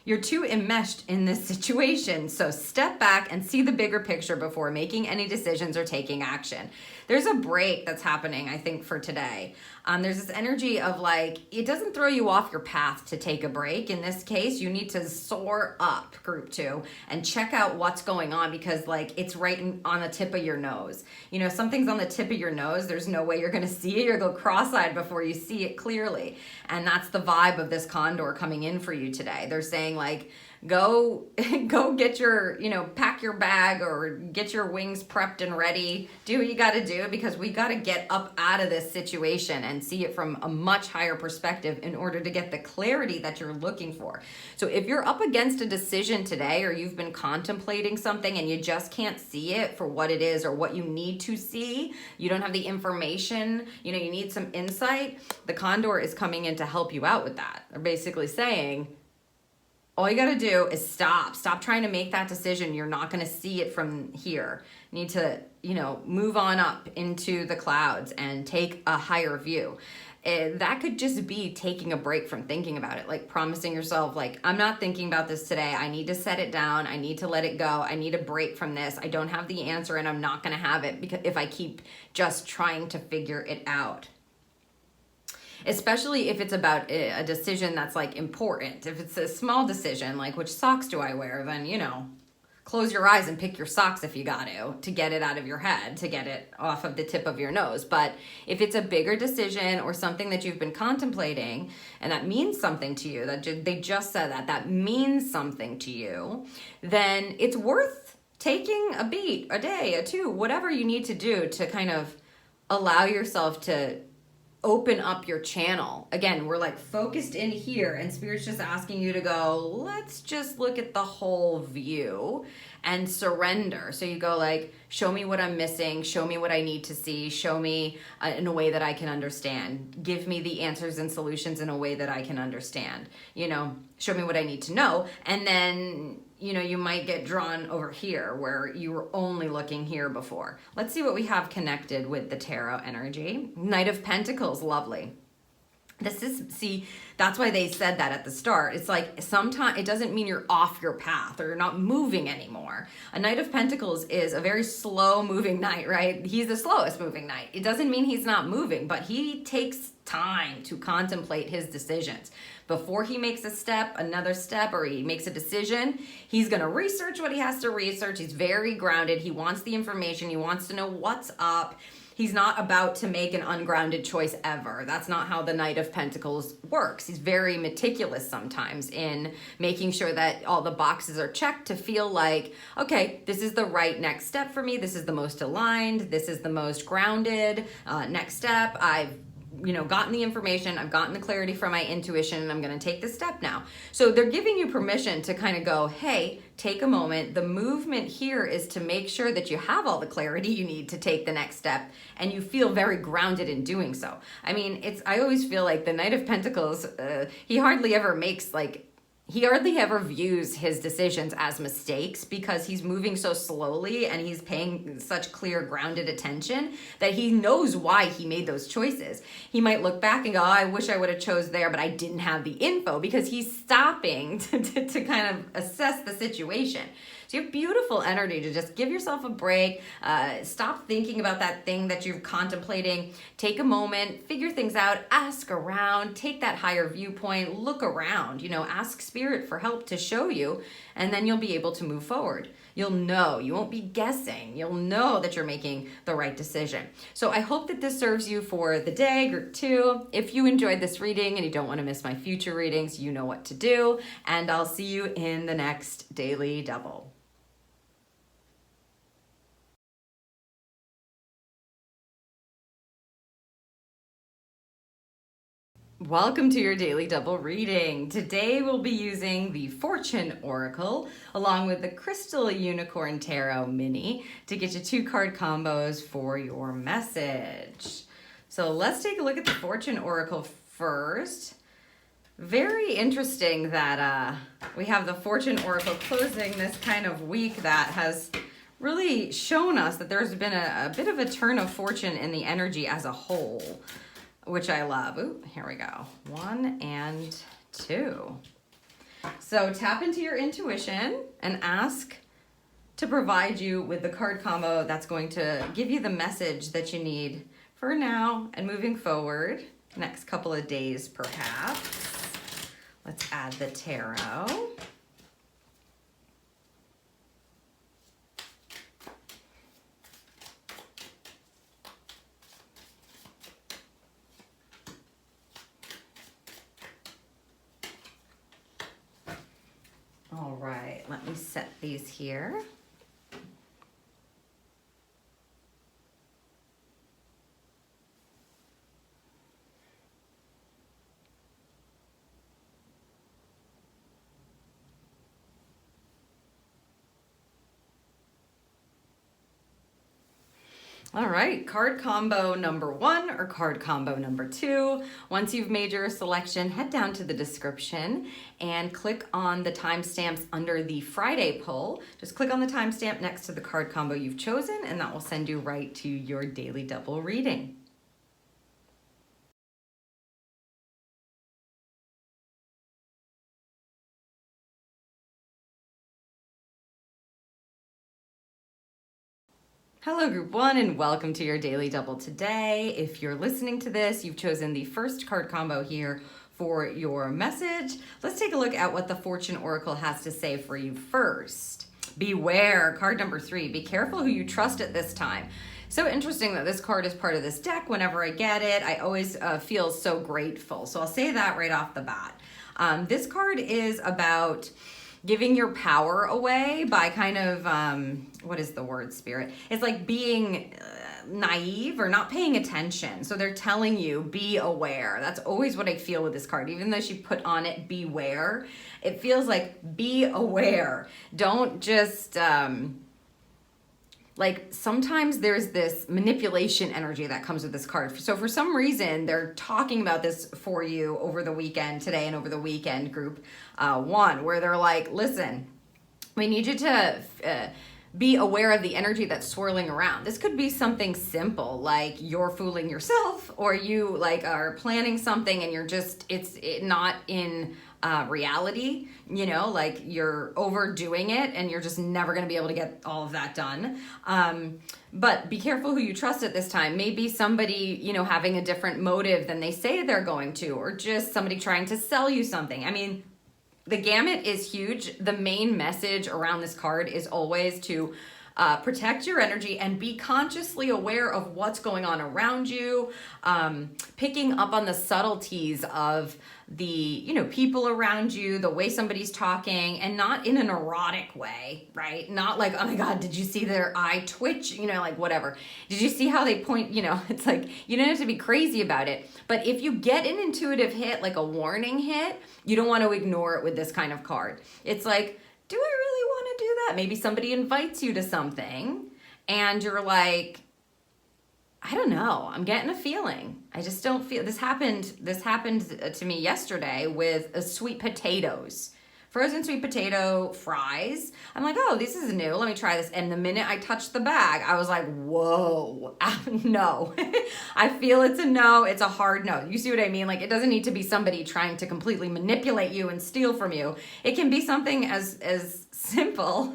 you're too enmeshed in this situation, so step back and see the bigger picture before making any decisions or taking action. There's a break that's happening, I think, for today. There's this energy of like, it doesn't throw you off your path to take a break. In this case, you need to soar up, group 2, and check out what's going on, because like it's right on the tip of your nose. You know, something's on the tip of your nose, there's no way you're gonna see it. You'll go cross-eyed before you see it clearly. And that's the vibe of this condor coming in for you today. They're saying like, go get your, pack your bag or get your wings prepped and ready. Do what you got to do, because we got to get up out of this situation and see it from a much higher perspective in order to get the clarity that you're looking for. So if you're up against a decision today, or you've been contemplating something and you just can't see it for what it is or what you need to see, you don't have the information, you need some insight, the condor is coming in to help you out with that. They're basically saying, all you got to do is stop trying to make that decision. You're not going to see it from here. You need to, move on up into the clouds and take a higher view. That could just be taking a break from thinking about it, like promising yourself, like, I'm not thinking about this today. I need to set it down. I need to let it go. I need a break from this. I don't have the answer, and I'm not going to have it because if I keep just trying to figure it out. especially if it's about a decision that's like important. If it's a small decision, like which socks do I wear, then, you know, close your eyes and pick your socks if you got to get it out of your head, to get it off of the tip of your nose. But if it's a bigger decision or something that you've been contemplating and that means something to you, that they just said that means something to you, then it's worth taking a beat, a day, a two, whatever you need to do to kind of allow yourself to open up your channel. Again, we're like focused in here and Spirit's just asking you to go, let's just look at the whole view and surrender. So you go like, show me what I'm missing, show me what I need to see, show me in a way that I can understand, give me the answers and solutions in a way that I can understand, you know, show me what I need to know. And then, you know, you might get drawn over here where you were only looking here before. Let's see what we have connected with the tarot energy. Knight of Pentacles, lovely. This is, see, that's why they said that at the start. It's like sometimes it doesn't mean you're off your path or you're not moving anymore. A Knight of Pentacles is a very slow moving knight, right? He's the slowest moving knight. It doesn't mean he's not moving, but he takes time to contemplate his decisions. Before he makes a step, another step, or he makes a decision, he's going to research what he has to research. He's very grounded. He wants the information. He wants to know what's up. He's not about to make an ungrounded choice ever. That's not how the Knight of Pentacles works. He's very meticulous sometimes in making sure that all the boxes are checked to feel like, okay, this is the right next step for me. This is the most aligned. This is the most grounded next step. I've gotten the information, I've gotten the clarity from my intuition, and I'm going to take this step now. So they're giving you permission to kind of go, hey, take a moment. The movement here is to make sure that you have all the clarity you need to take the next step and you feel very grounded in doing so. I mean, I always feel like the Knight of Pentacles, he hardly ever views his decisions as mistakes because he's moving so slowly and he's paying such clear, grounded attention that he knows why he made those choices. He might look back and go, oh, I wish I would have chose there, but I didn't have the info, because he's stopping to kind of assess the situation. So you have beautiful energy to just give yourself a break, stop thinking about that thing that you're contemplating, take a moment, figure things out, ask around, take that higher viewpoint, look around, ask Spirit for help to show you, and then you'll be able to move forward. You'll know, you won't be guessing. You'll know that you're making the right decision. So I hope that this serves you for the day, group 2. If you enjoyed this reading and you don't want to miss my future readings, you know what to do. And I'll see you in the next Daily Double. Welcome to your Daily Double reading. Today we'll be using the Fortune Oracle along with the Crystal Unicorn Tarot Mini to get you 2 card combos for your message. So let's take a look at the Fortune Oracle first. Very interesting that we have the Fortune Oracle closing this kind of week that has really shown us that there's been a bit of a turn of fortune in the energy as a whole, which I love. Ooh, here we go. 1 and 2. So tap into your intuition and ask to provide you with the card combo that's going to give you the message that you need for now and moving forward, next couple of days perhaps. Let's add the tarot. All right, let me set these here. All right, card combo number 1 or card combo number 2. Once you've made your selection, head down to the description and click on the timestamps under the Friday poll. Just click on the timestamp next to the card combo you've chosen, and that will send you right to your Daily Double reading. Hello, Group 1, and welcome to your Daily Double today. If you're listening to this, you've chosen the first card combo here for your message. Let's take a look at what the Fortune Oracle has to say for you first. Beware, card number 3. Be careful who you trust at this time. So interesting that this card is part of this deck. Whenever I get it, I always feel so grateful. So I'll say that right off the bat. This card is about giving your power away by kind of, what is the word, Spirit? It's like being naive or not paying attention. So they're telling you, be aware. That's always what I feel with this card. Even though she put on it, beware, it feels like be aware. Don't just... like sometimes there's this manipulation energy that comes with this card. So for some reason, they're talking about this for you over the weekend today and over the weekend, Group 1, where they're like, listen, we need you to be aware of the energy that's swirling around. This could be something simple, like you're fooling yourself, or you like are planning something and you're just, it's not in reality, you know, like you're overdoing it and you're just never going to be able to get all of that done. But be careful who you trust at this time. Maybe somebody, you know, having a different motive than they say they're going to, or just somebody trying to sell you something. I mean, the gamut is huge. The main message around this card is always to protect your energy and be consciously aware of what's going on around you, picking up on the subtleties of the, you know, people around you, the way somebody's talking, and not in an erotic way, right? Not like, oh my God, did you see their eye twitch? You know, like whatever. Did you see how they point? You know, it's like, you don't have to be crazy about it. But if you get an intuitive hit, like a warning hit, you don't want to ignore it with this kind of card. It's like, do I really want to do that? Maybe somebody invites you to something and you're like, I don't know, I'm getting a feeling. I just don't feel, this happened to me yesterday with sweet potatoes. Frozen sweet potato fries. I'm like, oh, this is new. Let me try this. And the minute I touched the bag, I was like, whoa, no. I feel it's a no. It's a hard no. You see what I mean? Like, it doesn't need to be somebody trying to completely manipulate you and steal from you. It can be something as simple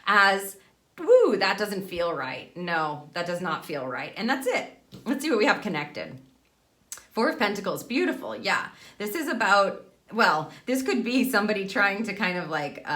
as, woo, that doesn't feel right. No, that does not feel right. And that's it. Let's see what we have connected. Four of Pentacles, beautiful. Yeah, this is about, well, this could be somebody trying to kind of like,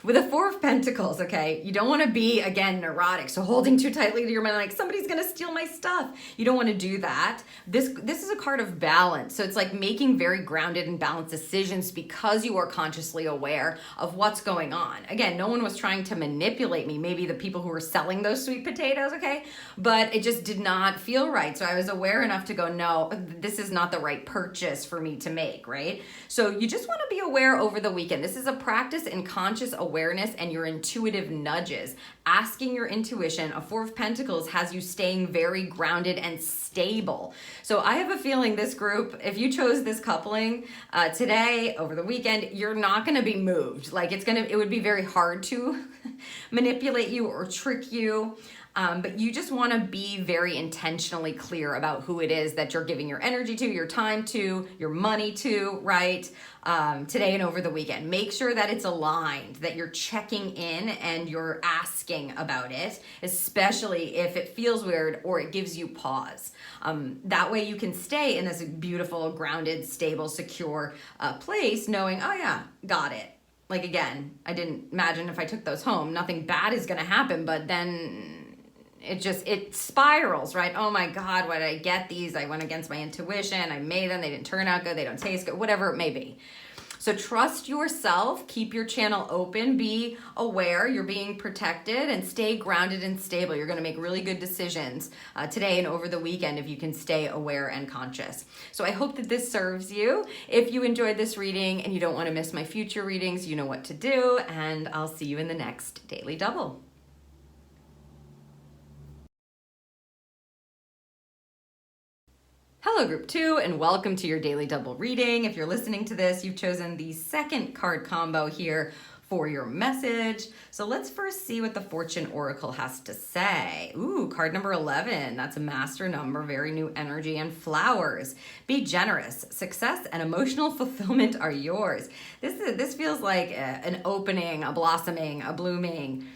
with a Four of Pentacles, okay, you don't want to be, again, neurotic. So holding too tightly to your mind, like somebody's going to steal my stuff. You don't want to do that. This is a card of balance. So it's like making very grounded and balanced decisions because you are consciously aware of what's going on. Again, no one was trying to manipulate me. Maybe the people who were selling those sweet potatoes, okay, but it just did not feel right. So I was aware enough to go, no, this is not the right purchase for me to make, right? So you just want to be aware over the weekend. This is a practice in conscious awareness and your intuitive nudges. Asking your intuition, a Four of Pentacles has you staying very grounded and stable. So I have a feeling this group, if you chose this coupling today, over the weekend, you're not going to be moved. Like it would be very hard to manipulate you or trick you. But you just want to be very intentionally clear about who it is that you're giving your energy to, your time to, your money to, right? Today and over the weekend. Make sure that it's aligned, that you're checking in and you're asking about it, especially if it feels weird or it gives you pause. That way you can stay in this beautiful, grounded, stable, secure place knowing, oh yeah, got it. Like again, I didn't imagine if I took those home, nothing bad is going to happen, but then it spirals, right? Oh my God, why did I get these? I went against my intuition. I made them. They didn't turn out good. They don't taste good, whatever it may be. So trust yourself, keep your channel open, be aware you're being protected, and stay grounded and stable. You're going to make really good decisions today and over the weekend if you can stay aware and conscious. So I hope that this serves you. If you enjoyed this reading and you don't want to miss my future readings, you know what to do, and I'll see you in the next Daily Double. Hello, Group 2, and welcome to your Daily Double reading. If you're listening to this, you've chosen the second card combo here for your message. So let's first see what the Fortune Oracle has to say. Ooh, card number 11. That's a master number, very new energy and flowers. Be generous. Success and emotional fulfillment are yours. This feels like an opening, a blossoming, a blooming.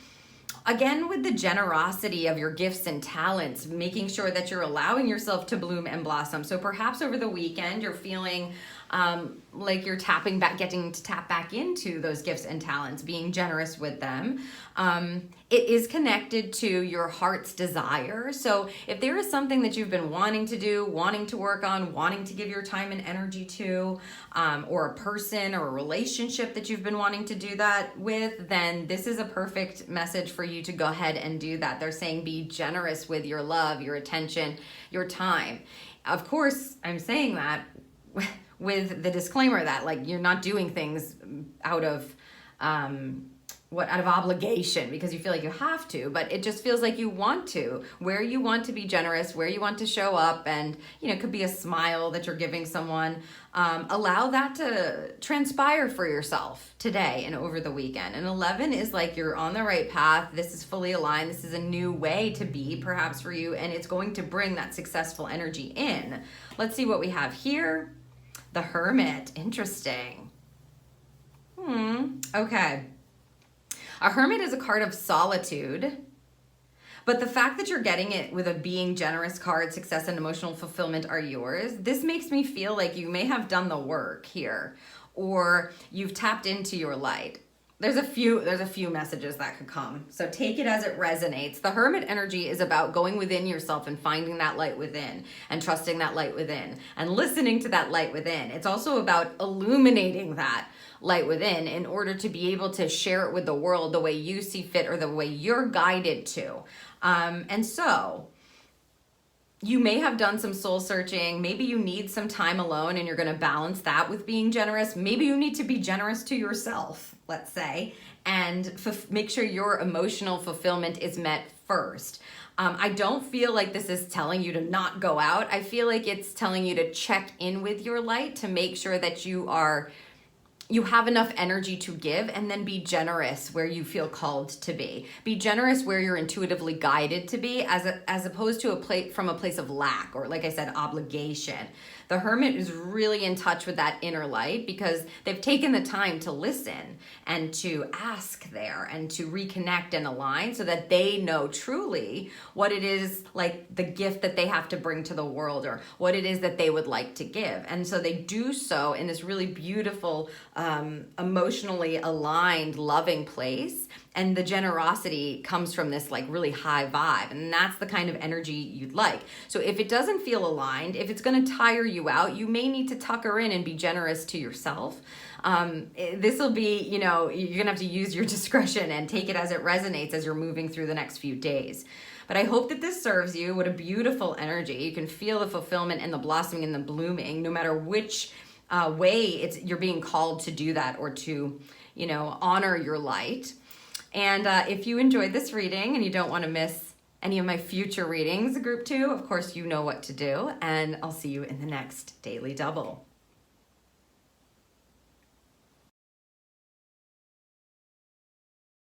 Again, with the generosity of your gifts and talents, making sure that you're allowing yourself to bloom and blossom. So perhaps over the weekend, you're feeling like you're getting to tap back into those gifts and talents, being generous with them. It is connected to your heart's desire. So if there is something that you've been wanting to do, wanting to work on, wanting to give your time and energy to, or a person or a relationship that you've been wanting to do that with, then this is a perfect message for you to go ahead and do that. They're saying be generous with your love, your attention, your time. Of course, I'm saying that with the disclaimer that like you're not doing things out of obligation because you feel like you have to, but it just feels like you want to, where you want to be generous, where you want to show up, and it could be a smile that you're giving someone. Allow that to transpire for yourself today and over the weekend. And 11 is like you're on the right path. This is fully aligned. This is a new way to be perhaps for you, and it's going to bring that successful energy in. Let's see what we have here. The Hermit. Interesting. Okay. A Hermit is a card of solitude, but the fact that you're getting it with a being generous card, success and emotional fulfillment are yours. This makes me feel like you may have done the work here, or you've tapped into your light. There's a few messages that could come. So take it as it resonates. The Hermit energy is about going within yourself and finding that light within and trusting that light within and listening to that light within. It's also about illuminating that light within in order to be able to share it with the world the way you see fit or the way you're guided to. And so you may have done some soul searching. Maybe you need some time alone and you're going to balance that with being generous. Maybe you need to be generous to yourself, let's say, and make sure your emotional fulfillment is met first. I don't feel like this is telling you to not go out. I feel like it's telling you to check in with your light to make sure that you have enough energy to give, and then be generous where you feel called to be. Be generous where you're intuitively guided to be, as opposed to from a place of lack or, like I said, obligation. The Hermit is really in touch with that inner light because they've taken the time to listen and to ask there and to reconnect and align so that they know truly what it is, like the gift that they have to bring to the world or what it is that they would like to give. And so they do so in this really beautiful, emotionally aligned, loving place. And the generosity comes from this like really high vibe. And that's the kind of energy you'd like. So if it doesn't feel aligned, if it's going to tire you out, you may need to tuck her in and be generous to yourself. This will be, you're going to have to use your discretion and take it as it resonates as you're moving through the next few days. But I hope that this serves you. What a beautiful energy. You can feel the fulfillment and the blossoming and the blooming, no matter which way you're being called to do that or to, honor your light. And if you enjoyed this reading and you don't want to miss any of my future readings, group 2, of course, you know what to do. And I'll see you in the next Daily Double.